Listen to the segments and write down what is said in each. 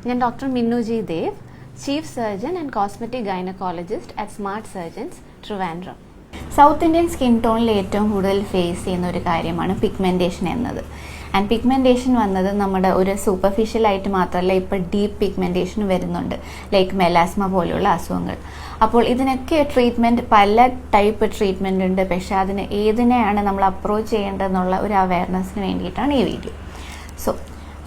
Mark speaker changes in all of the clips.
Speaker 1: ഞാൻ doctor Minnu G Dev, chief surgeon and cosmetic gynaecologist at smart surgeons, Trivandrum. South Indian skin ടോണിൽ ഏറ്റവും കൂടുതൽ face ചെയ്യുന്ന ഒരു കാര്യമാണ് പിഗ്മെൻറ്റേഷൻ എന്നത്. ആൻഡ് പിഗ്മെൻറ്റേഷൻ വന്നത് നമ്മുടെ ഒരു സൂപ്പർഫിഷ്യലായിട്ട് മാത്രമല്ല, ഇപ്പോൾ ഡീപ്പ് പിഗ്മെൻറ്റേഷൻ വരുന്നുണ്ട്, ലൈക്ക് മെലാസ്മ പോലെയുള്ള അസുഖങ്ങൾ. അപ്പോൾ ഇതിനൊക്കെ ട്രീറ്റ്മെൻറ്റ്, പല ടൈപ്പ് ട്രീറ്റ്മെൻ്റ് ഉണ്ട്. പക്ഷേ അതിന് ഏതിനെയാണ് നമ്മൾ അപ്രോച്ച് ചെയ്യേണ്ടതെന്നുള്ള ഒരു അവയർനെസ്സിന് വേണ്ടിയിട്ടാണ് ഈ വീഡിയോ. സോ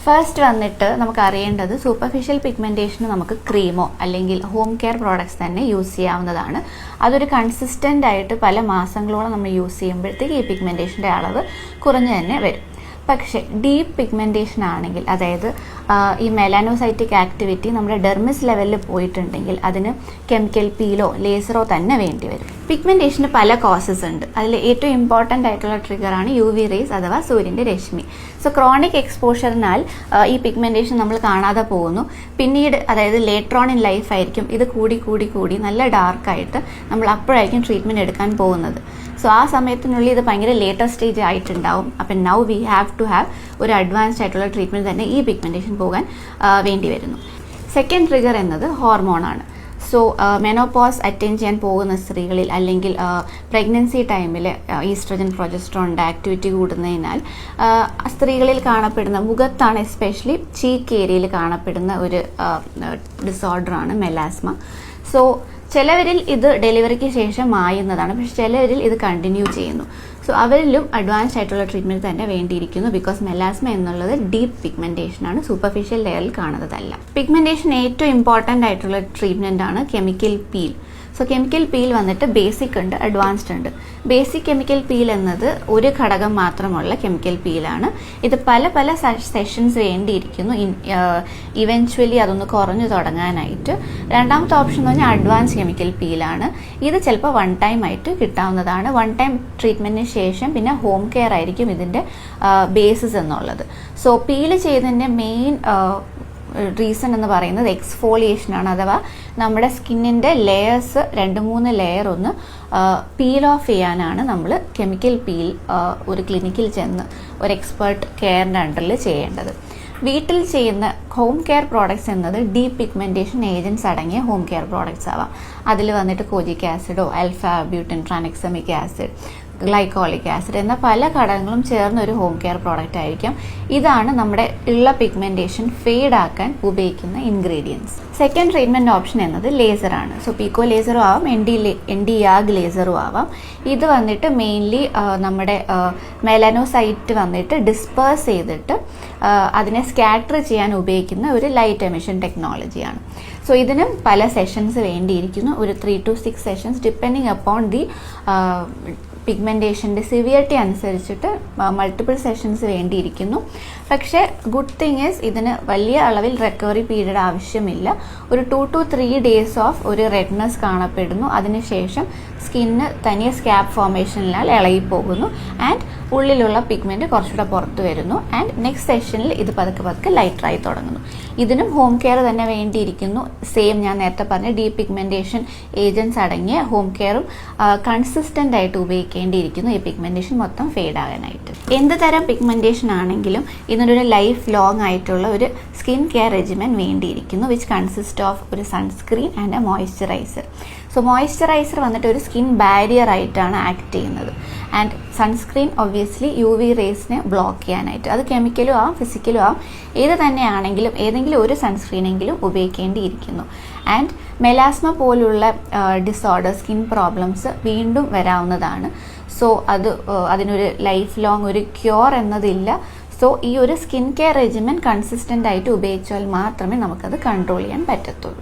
Speaker 1: ഫസ്റ്റ് വന്നിട്ട് നമുക്ക് അറിയേണ്ടത്, സൂപ്പർഫിഷ്യൽ പിഗ്മെൻറ്റേഷന് നമുക്ക് ക്രീമോ അല്ലെങ്കിൽ ഹോം കെയർ പ്രോഡക്ട്സ് തന്നെ യൂസ് ചെയ്യാവുന്നതാണ്. അതൊരു കൺസിസ്റ്റൻ്റ് ആയിട്ട് പല മാസങ്ങളോളം നമ്മൾ യൂസ് ചെയ്യുമ്പോഴത്തേക്ക് ഈ പിഗ്മെൻറ്റേഷൻ്റെ അളവ് കുറഞ്ഞു തന്നെ വരും. പക്ഷേ ഡീപ്പ് പിഗ്മെൻറ്റേഷൻ ആണെങ്കിൽ, അതായത് ഈ മെലാനോസൈറ്റിക് ആക്ടിവിറ്റി നമ്മുടെ ഡെർമിസ് ലെവലിൽ പോയിട്ടുണ്ടെങ്കിൽ അതിന് കെമിക്കൽ പീലോ ലേസറോ തന്നെ വേണ്ടി വരും. പിഗ്മെൻറ്റേഷന് പല കോസസ് ഉണ്ട്. അതിൽ ഏറ്റവും ഇമ്പോർട്ടൻ്റ് ആയിട്ടുള്ള ട്രിഗറാണ് UV റേസ് അഥവാ സൂര്യൻ്റെ രശ്മി. സോ ക്രോണിക് എക്സ്പോഷറിനാൽ ഈ പിഗ്മെൻറ്റേഷൻ നമ്മൾ കാണാതെ പോകുന്നു. പിന്നീട്, അതായത് ലേറ്റർ ഓൺ ഇൻ ലൈഫ് ആയിരിക്കും ഇത് കൂടി നല്ല ഡാർക്കായിട്ട് നമ്മൾ അപ്പോഴായിരിക്കും ട്രീറ്റ്മെൻറ്റ് എടുക്കാൻ പോകുന്നത്. സോ ആ സമയത്തിനുള്ളിൽ ഇത് ഭയങ്കര ലേറ്റർ സ്റ്റേജ് ആയിട്ടുണ്ടാവും. അപ്പം now we have to have ഒരു അഡ്വാൻസ്ഡ് ആയിട്ടുള്ള ട്രീറ്റ്മെൻറ്റ് തന്നെ ഈ പിഗ്മെൻറ്റേഷൻ പോകാൻ വേണ്ടി വരുന്നു. സെക്കൻഡ് ട്രിഗർ എന്നത് ഹോർമോണാണ്. സോ മെനോപോസ് അറ്റൈൻ ചെയ്യാൻ പോകുന്ന സ്ത്രീകളിൽ അല്ലെങ്കിൽ പ്രഗ്നൻസി ടൈമിൽ ഈസ്ട്രജൻ പ്രൊജസ്ട്രോണിൻ്റെ ആക്ടിവിറ്റി കൂടുന്നതിനാൽ സ്ത്രീകളിൽ കാണപ്പെടുന്ന, മുഖത്താണ് എസ്പെഷ്യലി ചീക്ക് ഏരിയയിൽ കാണപ്പെടുന്ന ഒരു ഡിസോർഡറാണ് മെലാസ്മ. സോ ചിലവരിൽ ഇത് ഡെലിവറിക്ക് ശേഷം മായുന്നതാണ്, പക്ഷെ ചിലവരിൽ ഇത് കണ്ടിന്യൂ ചെയ്യുന്നു. സോ അവരിലും അഡ്വാൻസ്ഡ് ആയിട്ടുള്ള ട്രീറ്റ്മെൻറ്റ് തന്നെ വേണ്ടിയിരിക്കുന്നു. ബിക്കോസ് മെലാസ്മ എന്നുള്ളത് ഡീപ്പ് പിഗ്മെൻറ്റേഷൻ ആണ്, സൂപ്പർഫിഷ്യൽ ലെയറിൽ കാണുന്നതല്ല. പിഗ്മെൻറ്റേഷൻ ഏറ്റവും ഇമ്പോർട്ടൻ്റ് ആയിട്ടുള്ള ട്രീറ്റ്മെൻ്റ് ആണ് chemical peel. So chemical peel വന്നിട്ട് ബേസിക് ഉണ്ട്, അഡ്വാൻസ്ഡ് ഉണ്ട്. ബേസിക് കെമിക്കൽ പീൽ എന്നത് ഒരു ഘടകം മാത്രമുള്ള കെമിക്കൽ പീലാണ്. ഇത് പല സെഷൻസ് വേണ്ടിയിരിക്കുന്നു ഇവൻച്വലി അതൊന്ന് കുറഞ്ഞു തുടങ്ങാനായിട്ട്. രണ്ടാമത്തെ ഓപ്ഷൻ എന്ന് പറഞ്ഞാൽ അഡ്വാൻസ് കെമിക്കൽ പീലാണ്. ഇത് ചിലപ്പോൾ വൺ ടൈം ആയിട്ട് കിട്ടാവുന്നതാണ്. വൺ ടൈം ട്രീറ്റ്മെൻറ്റിന് ശേഷം പിന്നെ ഹോം കെയർ ആയിരിക്കും ഇതിൻ്റെ ബേസിസ് എന്നുള്ളത്. സോ പീൽ ചെയ്തതിൻ്റെ മെയിൻ റീസൺ എന്ന് പറയുന്നത് എക്സ്ഫോളിയേഷൻ ആണ്. അഥവാ നമ്മുടെ സ്കിന്നിൻ്റെ ലെയേഴ്സ് 2-3 ലെയർ ഒന്ന് പീൽ ഓഫ് ചെയ്യാനാണ് നമ്മൾ കെമിക്കൽ പീൽ ഒരു ക്ലിനിക്കിൽ ചെന്ന് ഒരു എക്സ്പേർട്ട് കെയറിൻ്റെ അണ്ടറിൽ ചെയ്യേണ്ടത്. വീട്ടിൽ ചെയ്യുന്ന ഹോം കെയർ പ്രോഡക്ട്സ് എന്നത് ഡീപ്പ് പിഗ്മെൻറ്റേഷൻ ഏജൻറ്റ്സ് അടങ്ങിയ ഹോം കെയർ പ്രോഡക്ട്സ് ആവാം. അതിൽ വന്നിട്ട് കോജിക് ആസിഡോ alpha arbutin tranexamic acid, glycolic acid എന്ന പല ഘടകങ്ങളും ചേർന്ന ഒരു ഹോം കെയർ പ്രോഡക്റ്റ് ആയിരിക്കും. ഇതാണ് നമ്മുടെ ഉള്ള പിഗ്മെൻറ്റേഷൻ ഫെയ്ഡ് ആക്കാൻ ഉപയോഗിക്കുന്ന ഇൻഗ്രീഡിയൻസ്. സെക്കൻഡ് ട്രീറ്റ്മെൻറ്റ് ഓപ്ഷൻ എന്നത് ലേസറാണ്. സോ പീക്കോ ലേസറും ആവാം, ND യാഗ് ലേസറും ആവാം. ഇത് വന്നിട്ട് മെയിൻലി നമ്മുടെ മെലാനോസൈറ്റ് വന്നിട്ട് ഡിസ്പേഴ്സ് ചെയ്തിട്ട് അതിനെ സ്കാറ്റർ ചെയ്യാൻ ഉപയോഗിക്കുന്ന ഒരു ലൈറ്റ് എമിഷൻ ടെക്നോളജിയാണ്. സോ ഇതിനും പല സെഷൻസ് വേണ്ടിയിരിക്കുന്നു, ഒരു 3 to 6 sessions depending upon the പിഗ്മെൻറ്റേഷൻ്റെ സിവിയറിറ്റി അനുസരിച്ചിട്ട് മൾട്ടിപ്പിൾ സെഷൻസ് വേണ്ടിയിരിക്കുന്നു. പക്ഷേ ഗുഡ് തിങ് ഈസ് ഇതിന് വലിയ അളവിൽ റിക്കവറി പീരീഡ് ആവശ്യമില്ല. ഒരു 2 to 3 days ഓഫ് ഒരു റെഡ്നെസ് കാണപ്പെടുന്നു. അതിനുശേഷം സ്കിന്ന് തനിയെ സ്കാബ് ഫോർമേഷനിനാൽ ഇളകിപ്പോകുന്നു ആൻഡ് ഉള്ളിലുള്ള പിഗ്മെൻറ്റ് കുറച്ചുകൂടെ പുറത്ത് വരുന്നു. ആൻഡ് നെക്സ്റ്റ് സെഷനിൽ ഇത് പതുക്കെ ലൈറ്ററായി തുടങ്ങുന്നു. ഇതിനും ഹോം കെയർ തന്നെ വേണ്ടിയിരിക്കുന്നു. സെയിം ഞാൻ നേരത്തെ പറഞ്ഞ ഡീപ്പ് പിഗ്മെൻറ്റേഷൻ ഏജൻറ്റ്സ് അടങ്ങിയ ഹോം കെയറും കൺസിസ്റ്റൻ്റ് ആയിട്ട് ഉപയോഗിക്കേണ്ടിയിരിക്കുന്നു ഈ പിഗ്മെൻറ്റേഷൻ മൊത്തം ഫെയ്ഡ് ആകാനായിട്ട്. എന്ത് തരം പിഗ്മെൻറ്റേഷൻ ആണെങ്കിലും ഇതിനൊരു ലൈഫ് ലോങ് ആയിട്ടുള്ള ഒരു സ്കിൻ കെയർ റെജിമെൻ വേണ്ടിയിരിക്കുന്നു, വിച്ച് കൺസിസ്റ്റ് ഓഫ് ഒരു sunscreen and a moisturiser. So moisturiser വന്നിട്ട് ഒരു സ്കിൻ ബാരിയർ ആയിട്ടാണ് ആക്ട് ചെയ്യുന്നത്. ആൻഡ് സൺസ്ക്രീൻ ഒബ്വിയസ്ലി UV റേസിനെ ബ്ലോക്ക് ചെയ്യാനായിട്ട്. അത് കെമിക്കലും ആവാം, ഫിസിക്കലും ആവാം, ഏത് തന്നെയാണെങ്കിലും ഏതെങ്കിലും ഒരു സൺസ്ക്രീനെങ്കിലും ഉപയോഗിക്കേണ്ടിയിരിക്കുന്നു. ആൻഡ് മെലാസ്മ പോലുള്ള ഡിസോർഡർ, സ്കിൻ പ്രോബ്ലംസ് വീണ്ടും വരാവുന്നതാണ്. സോ അതിനൊരു ലൈഫ് ലോങ് ഒരു ക്യൂർ എന്നതില്ല. സോ ഈ ഒരു സ്കിൻ കെയർ റെജിമെൻ കൺസിസ്റ്റൻ്റ് ആയിട്ട് ഉപയോഗിച്ചാൽ മാത്രമേ നമുക്കത് കൺട്രോൾ ചെയ്യാൻ പറ്റത്തുള്ളൂ.